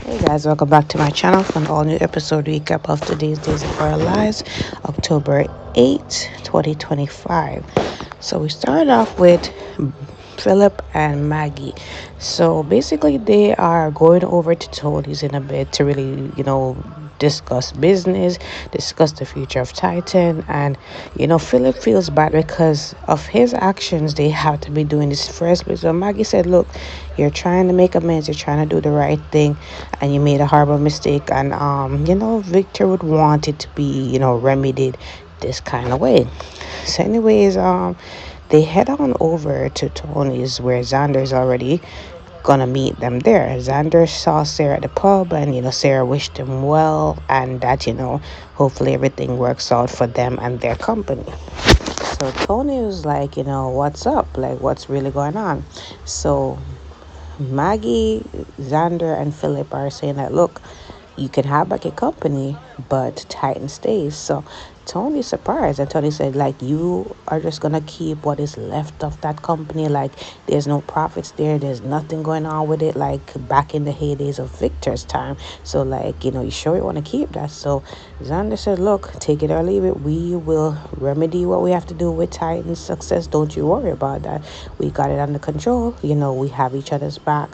Hey guys, welcome back to my channel for an all new episode recap of today's Days of Our Lives, October 8th, 2025. So we started off with Philip and Maggie. So basically, they are going over to Tony's in a bit to really, discuss business, discuss the future of Titan. And, Philip feels bad because of his actions. They have to be doing this first. But so Maggie said, look, you're trying to make amends, you're trying to do the right thing, and you made a horrible mistake. And, Victor would want it to be, remedied this kind of way. So, anyways, they head on over to Tony's where Xander's already gonna meet them there. Xander saw Sarah at the pub, and Sarah wished him well, and that hopefully everything works out for them and their company. So Tony was like, what's up? Like, what's really going on? So Maggie, Xander, and Philip are saying that, look, you can have back your company, but Titan stays. So Tony's surprised, and Tony said, like, you are just gonna keep what is left of that company. Like, there's no profits there, there's nothing going on with it, like back in the heydays of Victor's time. So, like, you sure you want to keep that? So Xander said, look, take it or leave it, we will remedy what we have to do with Titan's success. Don't you worry about that, we got it under control. We have each other's back.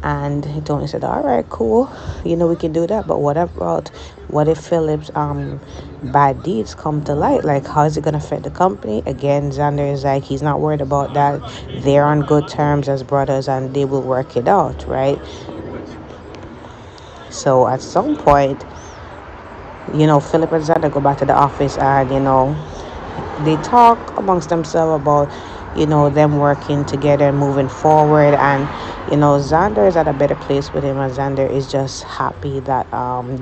And Tony said, all right, cool, we can do that. But what if Philip's bad deeds come to light? Like, how is it going to affect the company? Again, Xander is like, he's not worried about that. They're on good terms as brothers, and they will work it out, right? So at some point, Philip and Xander go back to the office, and they talk amongst themselves about them working together and moving forward. And Xander is at a better place with him, and Xander is just happy that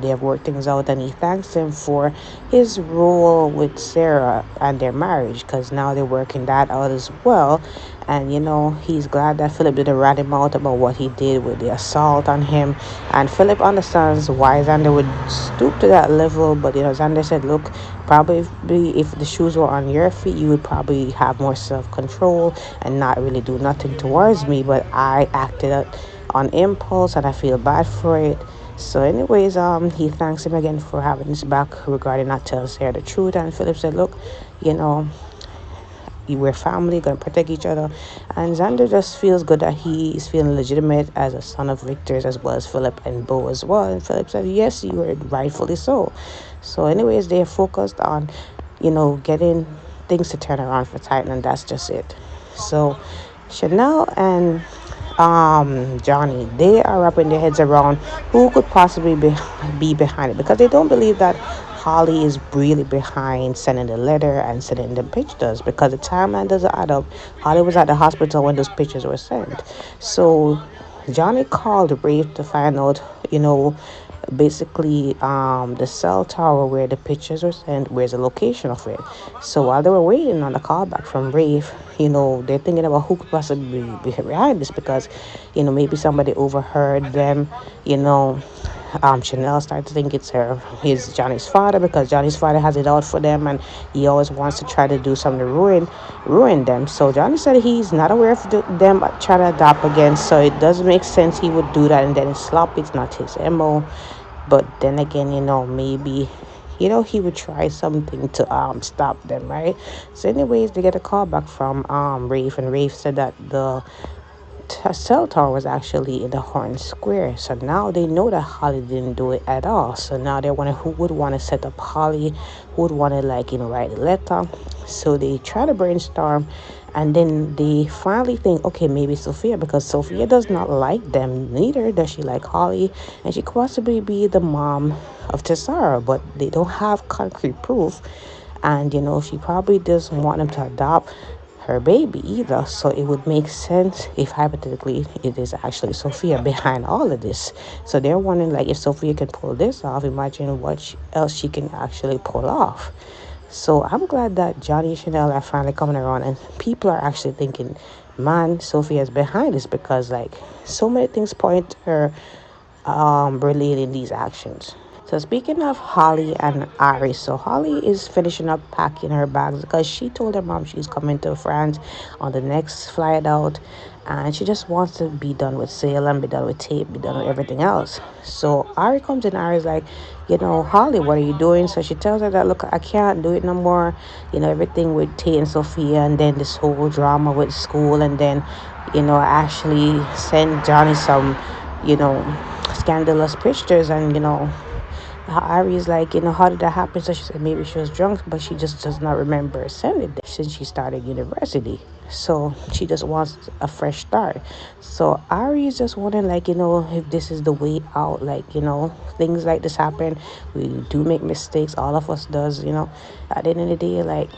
they have worked things out, and he thanks him for his role with Sarah and their marriage, because now they're working that out as well. And he's glad that Philip didn't rat him out about what he did with the assault on him. And Philip understands why Xander would stoop to that level. But Xander said, look, probably if the shoes were on your feet, you would probably have more self-control and not really do nothing towards me. But I acted on impulse, and I feel bad for it. So anyways, he thanks him again for having his back regarding not telling Sarah the truth. And Philip said, look, we're family, gonna protect each other. And Xander just feels good that he is feeling legitimate as a son of Victor's, as well as Philip and Bo as well. And Philip said, yes, you were rightfully so. So anyways, they're focused on getting things to turn around for Titan, and that's just it. So Chanel and Johnny, they are wrapping their heads around who could possibly be behind it, because they don't believe that Holly is really behind sending the letter and sending the pictures, because the timeline doesn't add up. Holly was at the hospital when those pictures were sent. So Johnny called Rafe to find out, basically the cell tower where the pictures were sent, where's the location of it. So while they were waiting on the call back from Rafe, they're thinking about who could possibly be behind this, because maybe somebody overheard them. Chanel started to think he's Johnny's father, because Johnny's father has it out for them, and he always wants to try to do something to ruin them. So Johnny said he's not aware of them trying to adopt again, so it doesn't make sense he would do that. And then it's sloppy, it's not his MO. But then again, maybe he would try something to stop them, right? So anyways, they get a call back from Rafe, and Rafe said that the cell tower was actually in the Horn Square. So now they know that Holly didn't do it at all. So now they're wondering who would want to set up Holly, who would want to write a letter. So they try to brainstorm, and then they finally think, okay, maybe Sophia, because Sophia does not like them, neither does she like Holly, and she could possibly be the mom of Tessara, but they don't have concrete proof. And she probably doesn't want them to adopt her baby either. So it would make sense if hypothetically it is actually Sophia behind all of this. So they're wondering, like, if Sophia can pull this off, imagine what else she can actually pull off. So I'm glad that Johnny and Chanel are finally coming around, and people are actually thinking, man, Sophia is behind this, because like so many things point to her relating these actions. So speaking of Holly and Ari, so Holly is finishing up packing her bags because she told her mom she's coming to France on the next flight out, and she just wants to be done with Salem, be done with Tate, be done with everything else. So Ari comes in, Ari's like, Holly, what are you doing? So she tells her that, look, I can't do it no more. Everything with Tate and Sophia, and then this whole drama with school, and then, I actually sent Johnny some, you know, scandalous pictures, and Ari's like, how did that happen? So she said maybe she was drunk, but she just does not remember sending them since she started university. So she just wants a fresh start. So Ari is just wondering, like, if this is the way out. Like, things like this happen. We do make mistakes. All of us does. At the end of the day, like,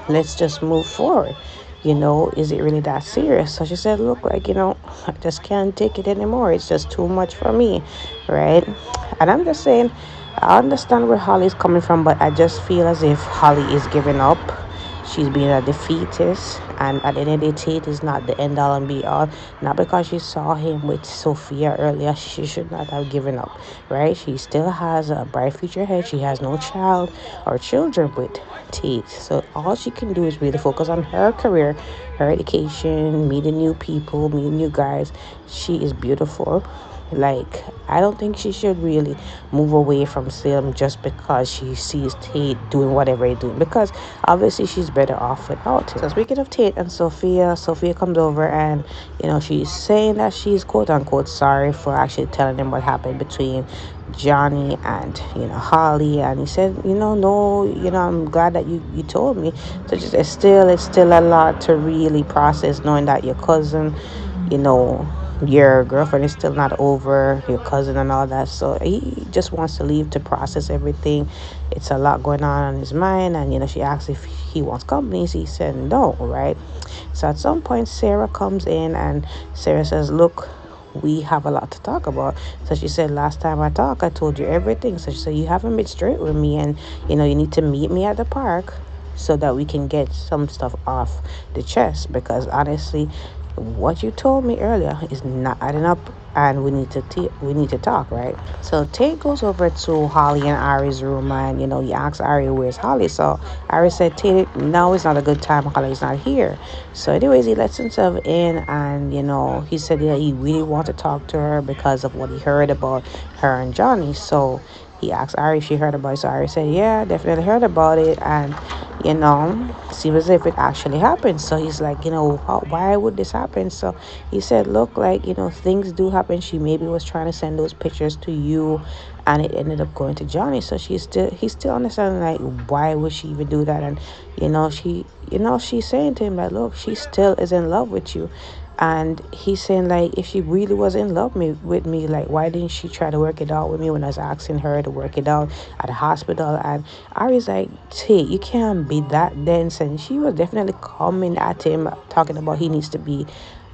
let's just move forward. Is it really that serious? So she said, look, like, I just can't take it anymore. It's just too much for me, right? And I'm just saying, I understand where Holly's coming from, but I just feel as if Holly is giving up. She's being a defeatist, and at the end of the day, Tate is not the end all and be all. Not because she saw him with Sophia earlier, she should not have given up, right? She still has a bright future ahead. She has no child or children with Tate, so all she can do is really focus on her career, her education, meeting new people, meeting new guys. She is beautiful. Like, I don't think she should really move away from Salem just because she sees Tate doing whatever he's doing, because obviously she's better off without him. So speaking of Tate and Sophia, Sophia comes over and she's saying that she's quote unquote sorry for actually telling him what happened between Johnny and Holly. And he said, no, I'm glad that you told me. So just it's still a lot to really process, knowing that your cousin, you know your girlfriend is still not over your cousin and all that. So he just wants to leave to process everything. It's a lot going on his mind, and she asked if he wants company. So he said no, right? So at some point Sarah comes in, and Sarah says, look, we have a lot to talk about. So she said, last time I talked, I told you everything. So she said, you haven't been straight with me, and you need to meet me at the park so that we can get some stuff off the chest, because honestly, what you told me earlier is not adding up, and we need to talk, right? So Tate goes over to Holly and Ari's room, and he asks Ari, where's Holly? So Ari said, Tate, no, it's not a good time, Holly's not here. So anyways, he lets himself in, and he said that he really wants to talk to her because of what he heard about her and Johnny. So he asked Ari if she heard about it. So Ari said, yeah, definitely heard about it. And seems as if it actually happened. So he's like, why would this happen? So he said, look, like, things do happen. She maybe was trying to send those pictures to you, and it ended up going to Johnny. So he's still understanding, like, why would she even do that? And she's saying to him that, look, she still is in love with you. And he's saying, like, if she really was in love with me, like, why didn't she try to work it out with me when I was asking her to work it out at the hospital? And Ari's like, T, you can't be that dense. And she was definitely coming at him, talking about he needs to be,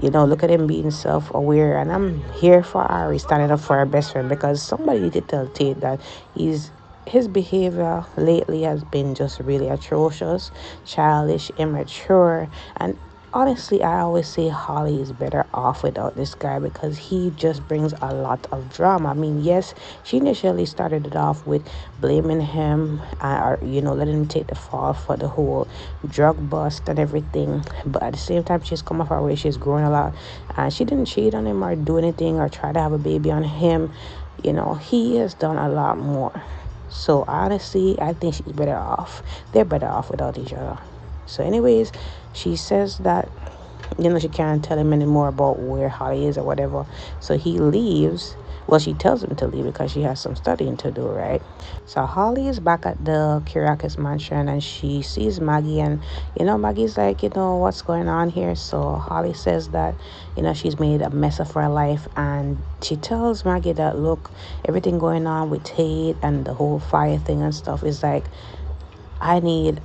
look at him being self-aware. And I'm here for Ari, standing up for her best friend, because somebody need to tell Tate that his behavior lately has been just really atrocious, childish, immature. And honestly, I always say Holly is better off without this guy, because he just brings a lot of drama. I mean, yes, she initially started it off with blaming him, or letting him take the fall for the whole drug bust and everything. But at the same time, she's come off her way. She's grown a lot, and she didn't cheat on him or do anything or try to have a baby on him. He has done a lot more. So honestly, I think she's better off. They're better off without each other. So anyways, she says that she can't tell him anymore about where Holly is or whatever. So he leaves. Well, she tells him to leave because she has some studying to do, right? So Holly is back at the Kyriakis mansion, and she sees Maggie, and Maggie's like, what's going on here? So Holly says that she's made a mess of her life, and she tells Maggie that, look, everything going on with Tate and the whole fire thing and stuff is like, I need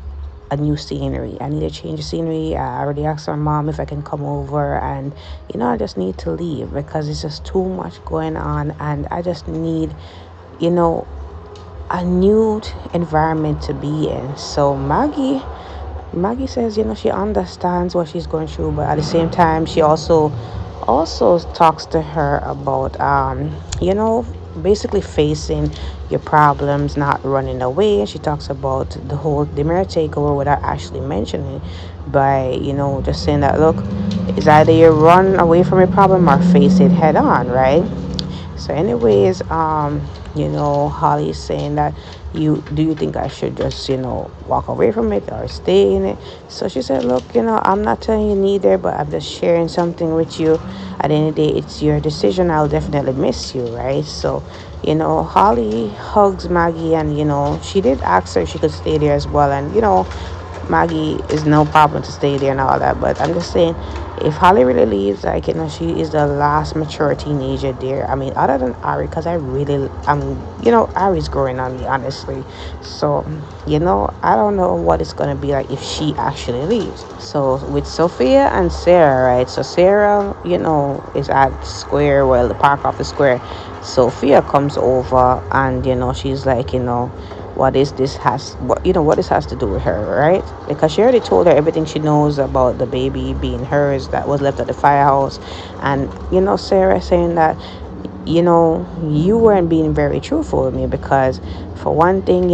a new scenery. I need a change of scenery. I already asked my mom if I can come over, and I just need to leave because it's just too much going on, and I just need a new environment to be in. So Maggie says she understands what she's going through, but at the same time she also also talks to her about you know basically facing your problems, not running away. She talks about the whole the mirror takeover without actually mentioning, by just saying that, look, it's either you run away from your problem or face it head on, right? So, anyways, Holly's saying that, you think I should just, walk away from it or stay in it? So she said, look, I'm not telling you neither, but I'm just sharing something with you. At the end of the day, it's your decision. I'll definitely miss you, right? So, Holly hugs Maggie, and she did ask her if she could stay there as well, and Maggie is no problem to stay there and all that. But I'm just saying, if Holly really leaves, like, she is the last mature teenager there. I mean, other than Ari, because Ari's growing on me, honestly. So, I don't know what it's going to be like if she actually leaves. So, with Sophia and Sarah, right? So, Sarah, is at Square, well, the park off the Square. Sophia comes over, and, she's like, what this has to do with her, right? Because she already told her everything she knows about the baby being hers that was left at the firehouse. And Sarah saying that, you weren't being very truthful with me, because for one thing,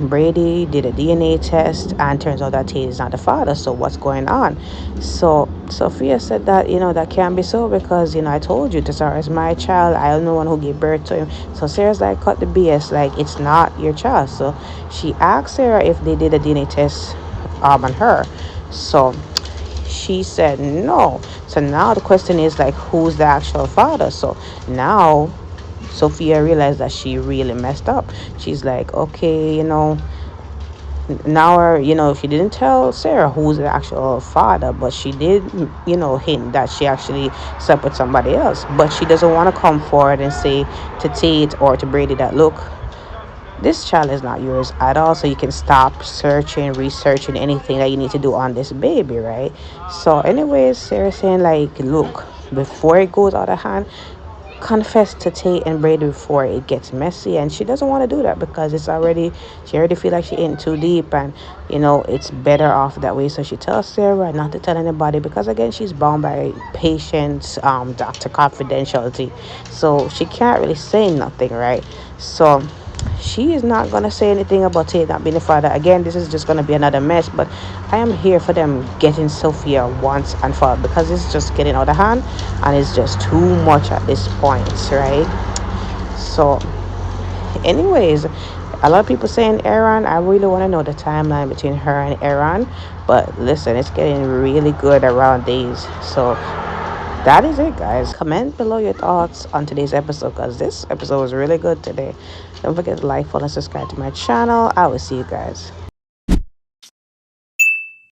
Brady did a DNA test and turns out that he is not the father. So what's going on? So Sophia said that, that can't be so, because, I told you Tessara is my child. I am the one who gave birth to him. So Sarah's like, cut the BS, like, it's not your child. So she asked Sarah if they did a DNA test on her. So she said no. So now the question is, like, who's the actual father? So now Sophia realized that she really messed up. She's like, okay, now, she didn't tell Sarah who's the actual father, but she did, hint that she actually slept with somebody else. But she doesn't want to come forward and say to Tate or to Brady that, look, this child is not yours at all, so you can stop searching, researching anything that you need to do on this baby, right? So anyways, Sarah saying, like, look, before it goes out of hand, confess to Tate and Brady before it gets messy. And she doesn't want to do that, because she already feel like she in too deep, and it's better off that way. So she tells Sarah not to tell anybody, because again, she's bound by patient's doctor confidentiality, so she can't really say nothing, right? So she is not going to say anything about Tate not being the father. Again, this is just going to be another mess, but I am here for them getting Sophia once and for all, because it's just getting out of hand, and it's just too much at this point, right? So, anyways, a lot of people saying Aaron. I really want to know the timeline between her and Aaron, but listen, it's getting really good around these. So that is it, guys. Comment below your thoughts on today's episode, because this episode was really good today. Don't forget to like, follow, and subscribe to my channel. I will see you guys.